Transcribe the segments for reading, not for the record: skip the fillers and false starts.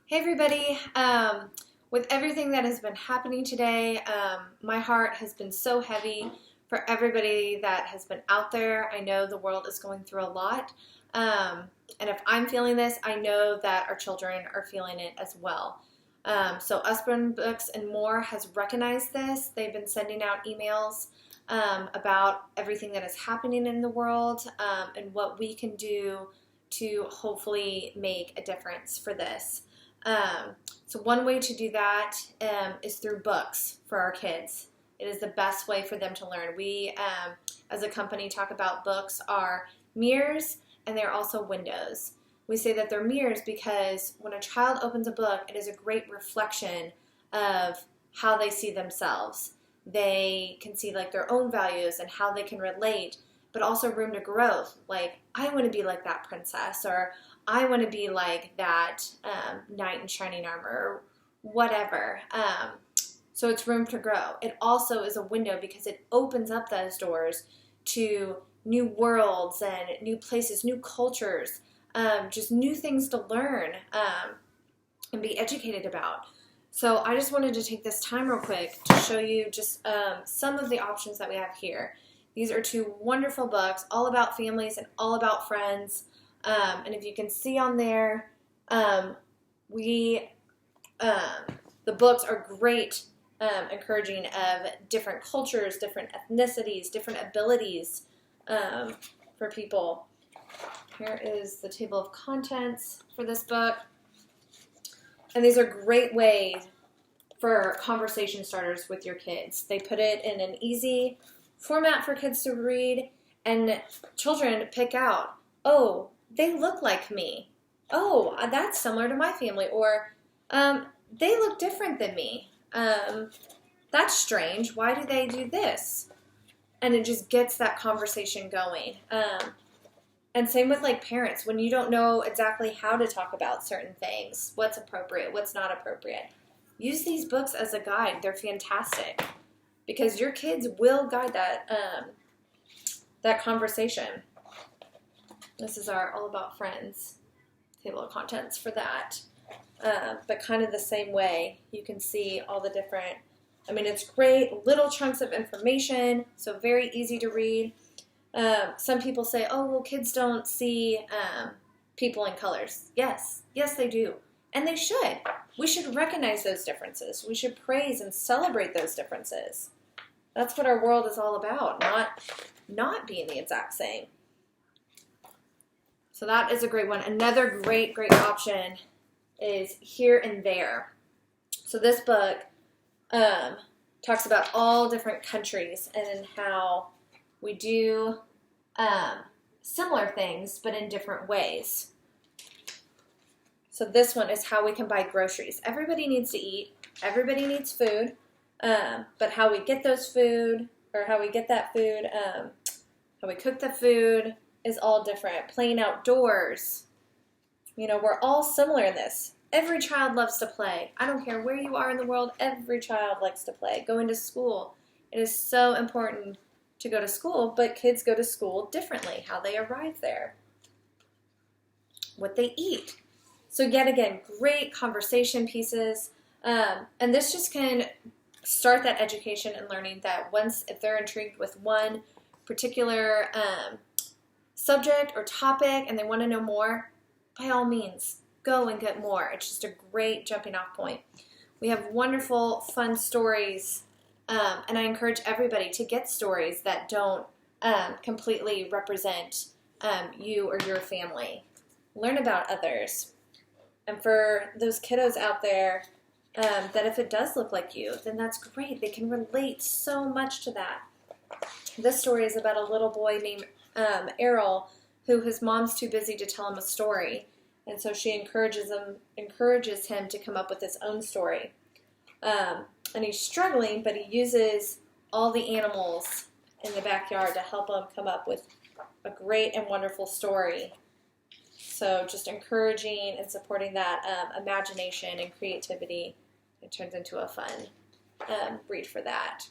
Hey everybody, with everything that has been happening today, my heart has been so heavy for everybody that has been out there. I know the world is going through a lot, and if I'm feeling this, I know that our children are feeling it as well. So Usborne Books and More has recognized this. They've been sending out emails about everything that is happening in the world and what we can do to hopefully make a difference for this. So one way to do that is through books for our kids. It is the best way for them to learn. We, as a company, talk about books are mirrors and they're also windows. We say that they're mirrors because when a child opens a book, it is a great reflection of how they see themselves. They can see like their own values and how they can relate, but also room to growth. Like, I want to be like that princess, or I want to be like that knight in shining armor, or whatever. So it's room to grow. It also is a window because it opens up those doors to new worlds and new places, new cultures, just new things to learn and be educated about. So I just wanted to take this time real quick to show you just some of the options that we have here. These are two wonderful books, all about families and all about friends. And if you can see on there, the books are great, encouraging of different cultures, different ethnicities, different abilities for people. Here is the table of contents for this book. And these are great ways for conversation starters with your kids. They put it in an easy format for kids to read, and children pick out, oh, they look like me. Oh, that's similar to my family. Or they look different than me. That's strange. Why do they do this? And it just gets that conversation going. And same with like parents. When you don't know exactly how to talk about certain things, what's appropriate, what's not appropriate, use these books as a guide. They're fantastic because your kids will guide that conversation. This is our All About Friends table of contents for that. But kind of the same way, you can see all the different, it's great, little chunks of information, so very easy to read. Some people say, oh, well, kids don't see people in colors. Yes, they do. And they should. We should recognize those differences. We should praise and celebrate those differences. That's what our world is all about, not being the exact same. So that is a great one. Another great option is Here and There. So this book talks about all different countries and how we do similar things, but in different ways. So this one is how we can buy groceries. Everybody needs to eat. Everybody needs food. But how we get those food, or how we get that food, how we cook the food, is all different. Playing outdoors. We're all similar in this. Every child loves to play. I don't care where you are in the world, every child likes to play. Going to school. It is so important to go to school, but kids go to school differently, how they arrive there, what they eat. So yet again, great conversation pieces. And this just can start that education and learning that if they're intrigued with one particular subject or topic and they want to know more, by all means, go and get more. It's just a great jumping off point. We have wonderful, fun stories, and I encourage everybody to get stories that don't completely represent you or your family. Learn about others. And for those kiddos out there, that if it does look like you, then that's great. They can relate so much to that. This story is about a little boy named Errol, who his mom's too busy to tell him a story, and so she encourages him to come up with his own story. And he's struggling, but he uses all the animals in the backyard to help him come up with a great and wonderful story. So just encouraging and supporting that imagination and creativity. It turns into a fun read for that.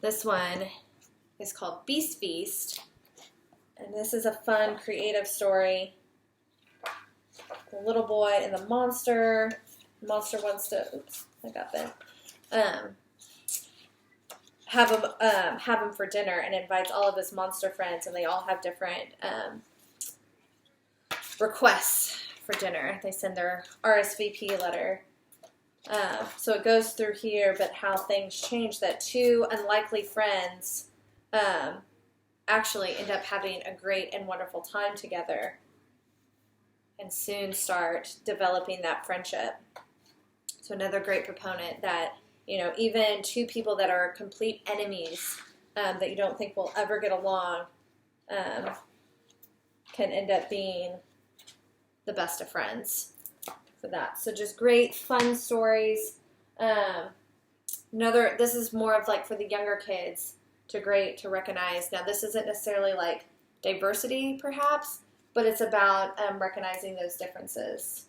This one is called Beast Feast, and this is a fun, creative story the little boy and the monster. The monster wants to, oops, I got that. Have him for dinner and invites all of his monster friends, and they all have different requests for dinner. They send their RSVP letter. So it goes through here, but how things change, that two unlikely friends actually end up having a great and wonderful time together and soon start developing that friendship. So another great proponent that, you know, even two people that are complete enemies that you don't think will ever get along can end up being the best of friends for that. So just great, fun stories. This is more of like for the younger kids to recognize. Now, this isn't necessarily like diversity, perhaps, but it's about recognizing those differences.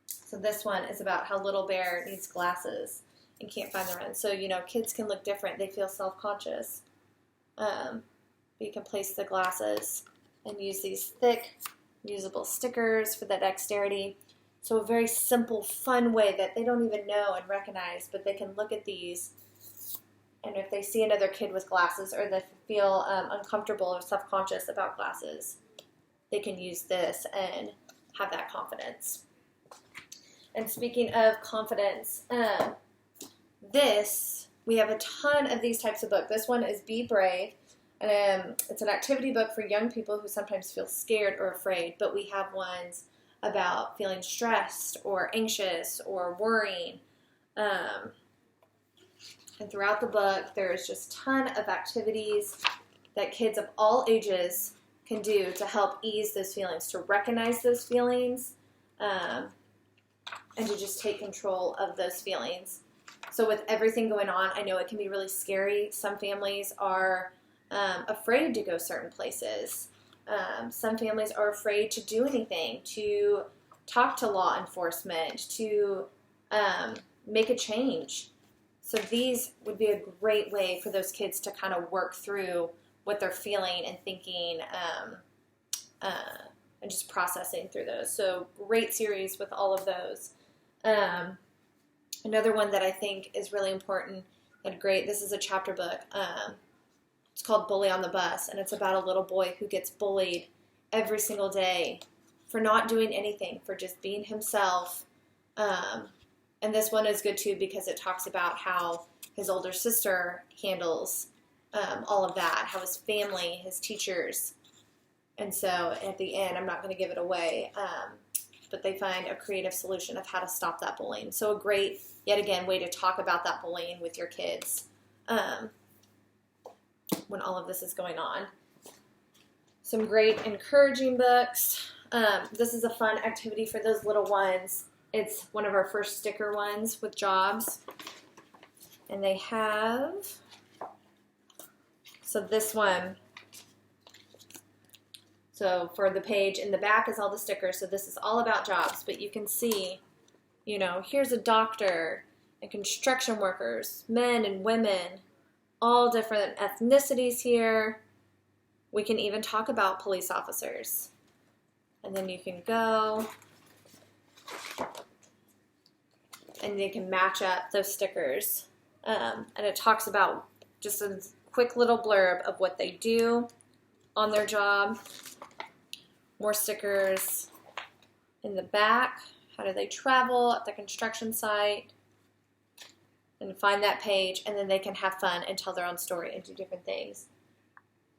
So this one is about how Little Bear needs glasses and can't find their own. So, you know, kids can look different. They feel self-conscious. But you can place the glasses and use these thick, usable stickers for the dexterity. So a very simple, fun way that they don't even know and recognize, but they can look at these, and if they see another kid with glasses or they feel uncomfortable or self-conscious about glasses, they can use this and have that confidence. And speaking of confidence, we have a ton of these types of books. This one is Be Brave. It's an activity book for young people who sometimes feel scared or afraid, but we have ones about feeling stressed or anxious or worrying. And throughout the book, there's just a ton of activities that kids of all ages can do to help ease those feelings, to recognize those feelings, and to just take control of those feelings. So with everything going on, I know it can be really scary. Some families are afraid to go certain places. Some families are afraid to do anything, to talk to law enforcement, to make a change. So these would be a great way for those kids to kind of work through what they're feeling and thinking and just processing through those. So great series with all of those. Another one that I think is really important and great, this is a chapter book. It's called Bully on the Bus, and it's about a little boy who gets bullied every single day for not doing anything, for just being himself. And this one is good too because it talks about how his older sister handles all of that, how his family, his teachers. And so at the end, I'm not going to give it away, but they find a creative solution of how to stop that bullying. So a great, yet again, way to talk about that bullying with your kids when all of this is going on. Some great encouraging books. This is a fun activity for those little ones. It's one of our first sticker ones with jobs. And they have, so this one, so for the page in the back is all the stickers. So this is all about jobs, but you can see, you know, here's a doctor and construction workers, men and women, all different ethnicities here. We can even talk about police officers. And then you can go and they can match up those stickers. And it talks about just a quick little blurb of what they do on their job. More stickers in the back. How do they travel at the construction site? And find that page, and then they can have fun and tell their own story and do different things.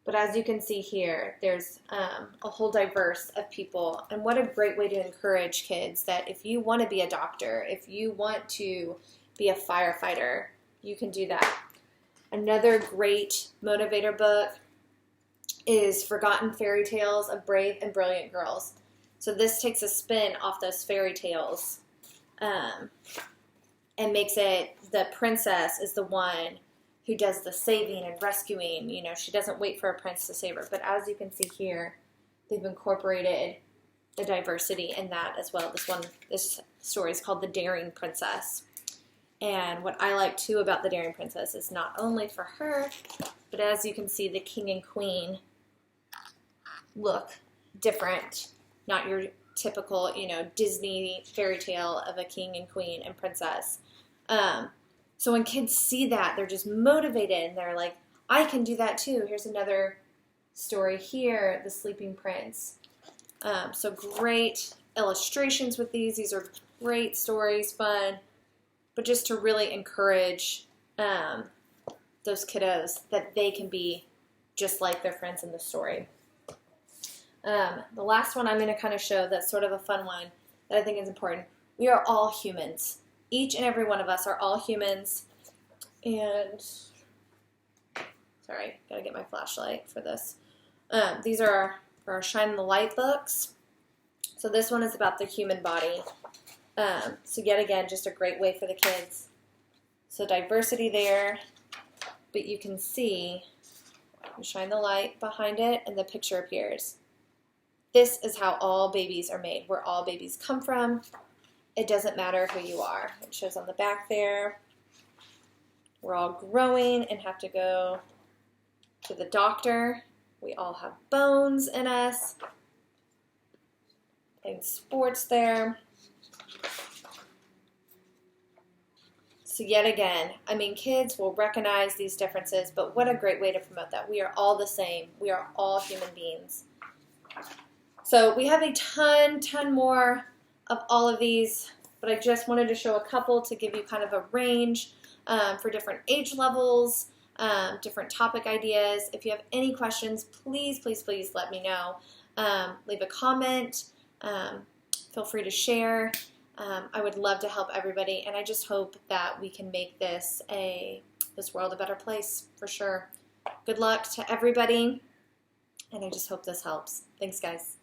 But as you can see here, there's a whole diverse of people. And what a great way to encourage kids that if you want to be a doctor, if you want to be a firefighter, you can do that. Another great motivator book is Forgotten Fairy Tales of Brave and Brilliant Girls. So this takes a spin off those fairy tales and makes it the princess is the one who does the saving and rescuing. You know, she doesn't wait for a prince to save her. But as you can see here, they've incorporated the diversity in that as well. This story is called The Daring Princess. And what I like too about The Daring Princess is not only for her, but as you can see, the king and queen look different, not your typical, Disney fairy tale of a king and queen and princess. So when kids see that, they're just motivated and they're like, I can do that too. Here's another story here, The Sleeping Prince. So great illustrations with these. These are great stories, fun, but just to really encourage those kiddos that they can be just like their friends in the story. The last one I'm going to kind of show that's sort of a fun one that I think is important. We are all humans. Each and every one of us are all humans. And, sorry, got to get my flashlight for this. These are our Shine in the Light books. So this one is about the human body. So yet again, just a great way for the kids. So diversity there, but you can see, you shine the light behind it and the picture appears. This is how all babies are made, where all babies come from. It doesn't matter who you are. It shows on the back there. We're all growing and have to go to the doctor. We all have bones in us. Playing sports there. So yet again, kids will recognize these differences, but what a great way to promote that. We are all the same. We are all human beings. So we have a ton more of all of these, but I just wanted to show a couple to give you kind of a range for different age levels, different topic ideas. If you have any questions, please let me know. Leave a comment. Feel free to share. I would love to help everybody, and I just hope that we can make this world a better place for sure. Good luck to everybody, and I just hope this helps. Thanks, guys.